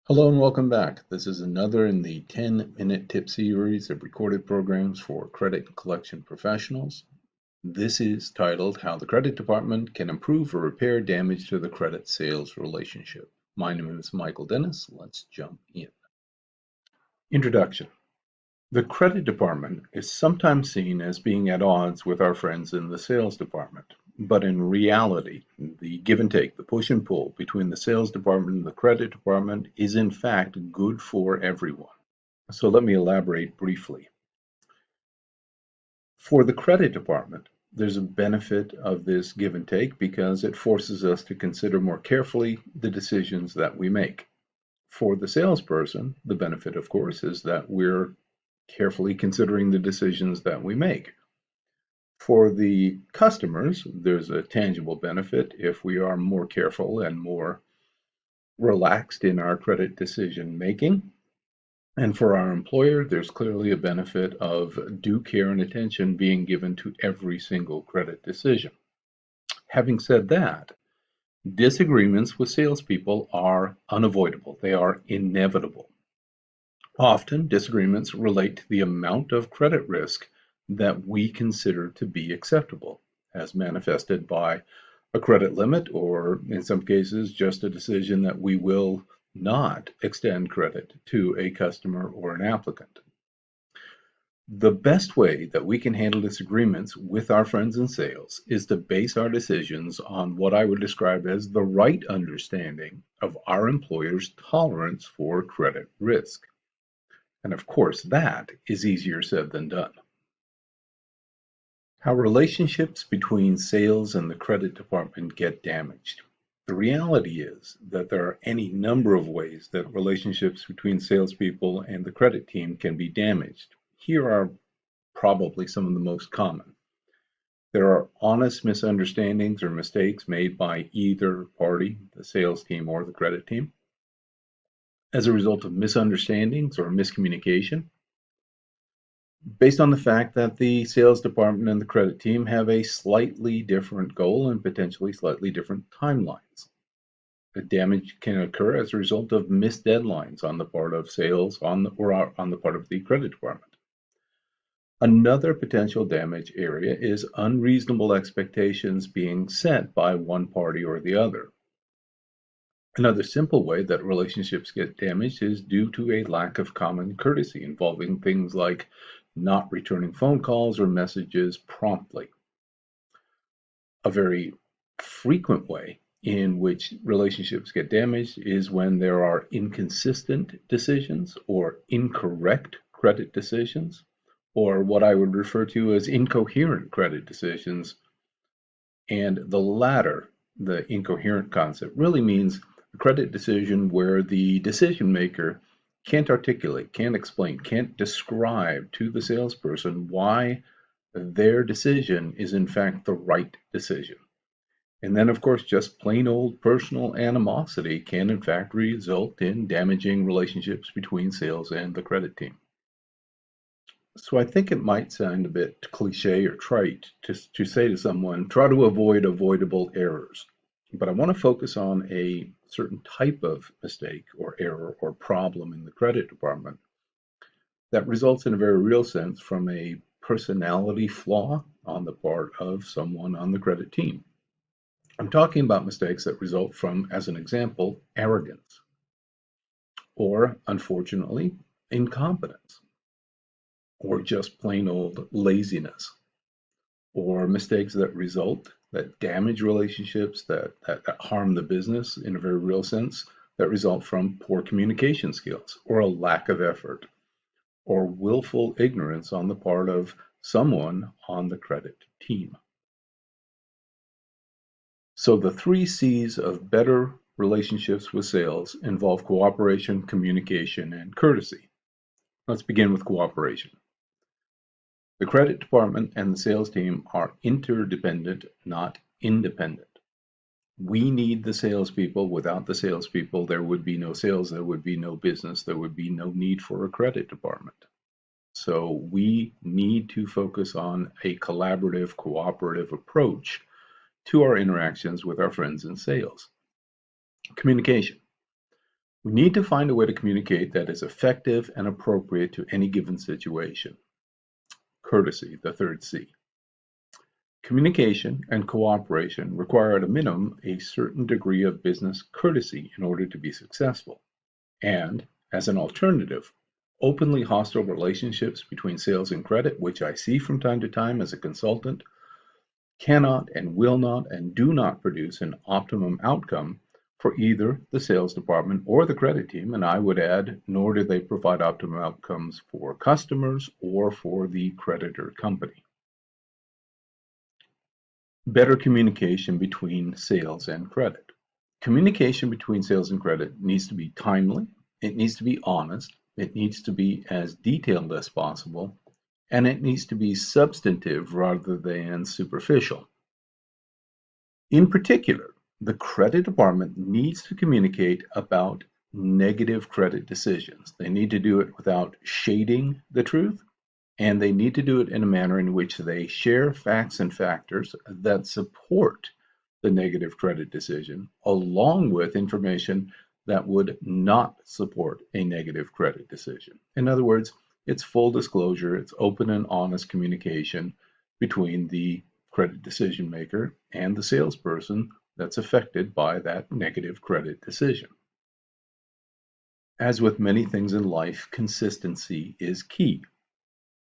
Hello and welcome back. This is another in the 10-minute tip series of recorded programs for credit collection professionals. This is titled How the Credit Department Can Improve or Repair Damage to the Credit Sales Relationship. My name is Michael Dennis. Let's jump in. Introduction. The credit department is sometimes seen as being at odds with our friends in the sales department. But in reality, the give and take, the push and pull between the sales department and the credit department is in fact good for everyone. So let me elaborate briefly. For the credit department, there's a benefit of this give and take because it forces us to consider more carefully the decisions that we make. For the salesperson, the benefit, of course, is that we're carefully considering the decisions that we make. For the customers, there's a tangible benefit if we are more careful and more relaxed in our credit decision making. And for our employer, there's clearly a benefit of due care and attention being given to every single credit decision. Having said that, disagreements with salespeople are unavoidable. They are inevitable. Often, disagreements relate to the amount of credit risk that we consider to be acceptable, as manifested by a credit limit, or in some cases, just a decision that we will not extend credit to a customer or an applicant. The best way that we can handle disagreements with our friends in sales is to base our decisions on what I would describe as the right understanding of our employer's tolerance for credit risk. And of course, that is easier said than done. How relationships between sales and the credit department get damaged. The reality is that there are any number of ways that relationships between salespeople and the credit team can be damaged. Here are probably some of the most common. There are honest misunderstandings or mistakes made by either party, the sales team or the credit team. As a result of misunderstandings or miscommunication, based on the fact that the sales department and the credit team have a slightly different goal and potentially slightly different timelines. The damage can occur as a result of missed deadlines on the part of sales or on the part of the credit department. Another potential damage area is unreasonable expectations being set by one party or the other. Another simple way that relationships get damaged is due to a lack of common courtesy involving things like not returning phone calls or messages promptly. A very frequent way in which relationships get damaged is when there are inconsistent decisions or incorrect credit decisions, or what I would refer to as incoherent credit decisions. And the latter, the incoherent concept, really means a credit decision where the decision maker can't articulate, can't explain, can't describe to the salesperson why their decision is in fact the right decision. And then, of course, just plain old personal animosity can in fact result in damaging relationships between sales and the credit team. So I think it might sound a bit cliche or trite to say to someone, try to avoid avoidable errors. But I want to focus on a certain type of mistake or error or problem in the credit department that results in a very real sense from a personality flaw on the part of someone on the credit team. I'm talking about mistakes that result from, as an example, arrogance or, unfortunately, incompetence, or just plain old laziness, or mistakes that damage relationships, that harm the business in a very real sense, that result from poor communication skills, or a lack of effort, or willful ignorance on the part of someone on the credit team. So the 3 C's of better relationships with sales involve cooperation, communication, and courtesy. Let's begin with cooperation. The credit department and the sales team are interdependent, not independent. We need the salespeople. Without the salespeople, there would be no sales, there would be no business, there would be no need for a credit department. So we need to focus on a collaborative, cooperative approach to our interactions with our friends in sales. Communication. We need to find a way to communicate that is effective and appropriate to any given situation. Courtesy, the third C. Communication and cooperation require at a minimum a certain degree of business courtesy in order to be successful. And, as an alternative, openly hostile relationships between sales and credit, which I see from time to time as a consultant, cannot and will not and do not produce an optimum outcome for either the sales department or the credit team, and I would add, nor do they provide optimum outcomes for customers or for the creditor company. Better communication between sales and credit. Communication between sales and credit needs to be timely, it needs to be honest, it needs to be as detailed as possible, and it needs to be substantive rather than superficial. In particular, the credit department needs to communicate about negative credit decisions. They need to do it without shading the truth, and they need to do it in a manner in which they share facts and factors that support the negative credit decision, along with information that would not support a negative credit decision. In other words, it's full disclosure, it's open and honest communication between the credit decision maker and the salesperson that's affected by that negative credit decision. As with many things in life, consistency is key.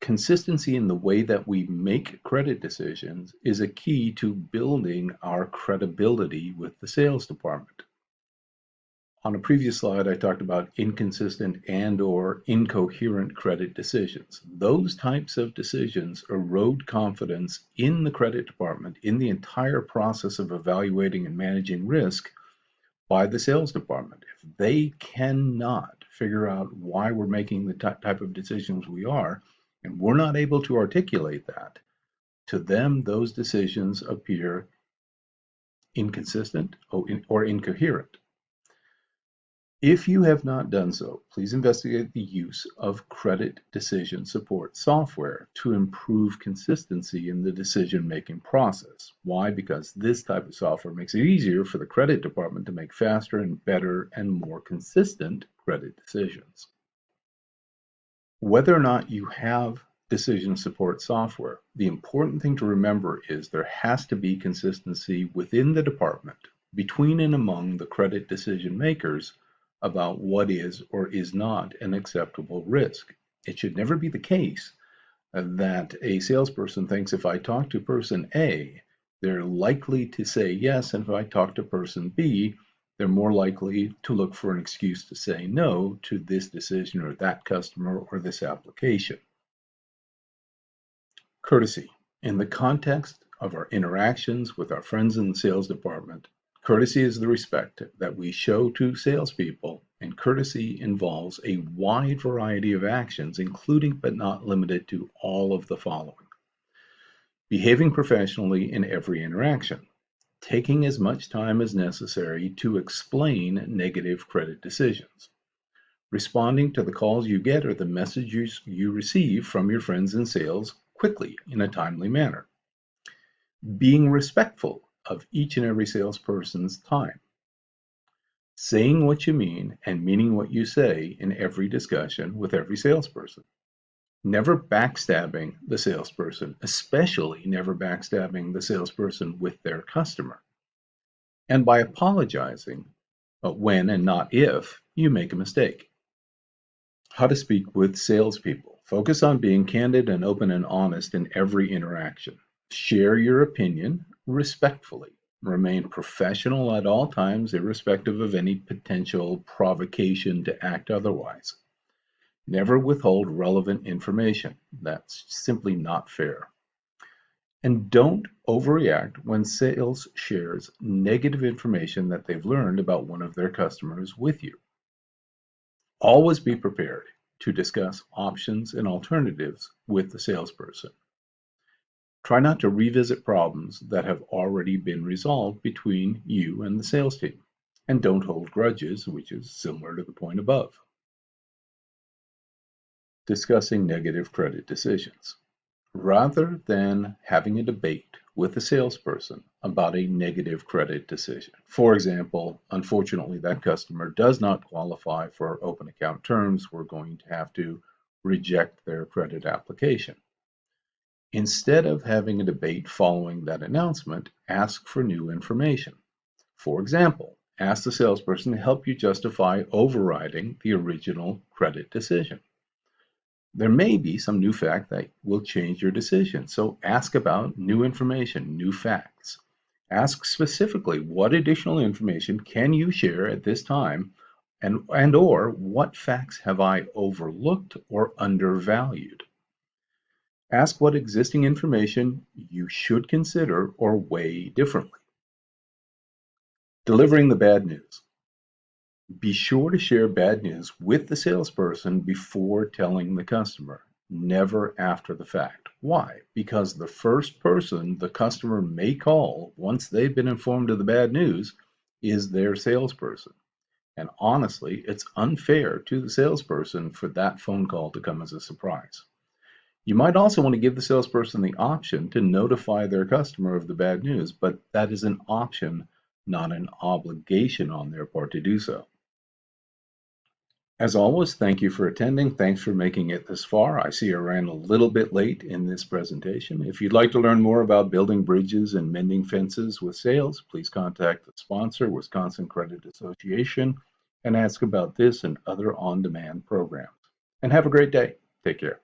Consistency in the way that we make credit decisions is a key to building our credibility with the sales department. On a previous slide, I talked about inconsistent and/or incoherent credit decisions. Those types of decisions erode confidence in the credit department in the entire process of evaluating and managing risk by the sales department. If they cannot figure out why we're making the type of decisions we are, and we're not able to articulate that, to them, those decisions appear inconsistent or incoherent. If you have not done so, please investigate the use of credit decision support software to improve consistency in the decision-making process. Why? Because this type of software makes it easier for the credit department to make faster and better and more consistent credit decisions. Whether or not you have decision support software, the important thing to remember is there has to be consistency within the department, between and among the credit decision makers, about what is or is not an acceptable risk. It should never be the case that a salesperson thinks if I talk to person A, they're likely to say yes, and if I talk to person B, they're more likely to look for an excuse to say no to this decision or that customer or this application. Courtesy. In the context of our interactions with our friends in the sales department, courtesy is the respect that we show to salespeople, and courtesy involves a wide variety of actions, including but not limited to all of the following. Behaving professionally in every interaction. Taking as much time as necessary to explain negative credit decisions. Responding to the calls you get or the messages you receive from your friends in sales quickly in a timely manner. Being respectful of each and every salesperson's time. Saying what you mean and meaning what you say in every discussion with every salesperson. Never backstabbing the salesperson, especially never backstabbing the salesperson with their customer. And by apologizing when and not if you make a mistake. How to speak with salespeople. Focus on being candid and open and honest in every interaction. Share your opinion respectfully. Remain professional at all times, irrespective of any potential provocation to act otherwise. Never withhold relevant information. That's simply not fair. And don't overreact when sales shares negative information that they've learned about one of their customers with you. Always be prepared to discuss options and alternatives with the salesperson. Try not to revisit problems that have already been resolved between you and the sales team. And don't hold grudges, which is similar to the point above. Discussing negative credit decisions. Rather than having a debate with the salesperson about a negative credit decision. For example, unfortunately, that customer does not qualify for open account terms. We're going to have to reject their credit application. Instead of having a debate following that announcement, ask for new information. For example, ask the salesperson to help you justify overriding the original credit decision. There may be some new fact that will change your decision, so ask about new information, new facts. Ask specifically what additional information can you share at this time and or what facts have I overlooked or undervalued. Ask what existing information you should consider or weigh differently. Delivering the bad news. Be sure to share bad news with the salesperson before telling the customer, never after the fact. Why? Because the first person the customer may call once they've been informed of the bad news is their salesperson. And honestly, it's unfair to the salesperson for that phone call to come as a surprise. You might also want to give the salesperson the option to notify their customer of the bad news, but that is an option, not an obligation on their part to do so. As always, thank you for attending. Thanks for making it this far. I see I ran a little bit late in this presentation. If you'd like to learn more about building bridges and mending fences with sales, please contact the sponsor, Wisconsin Credit Association, and ask about this and other on-demand programs. And have a great day. Take care.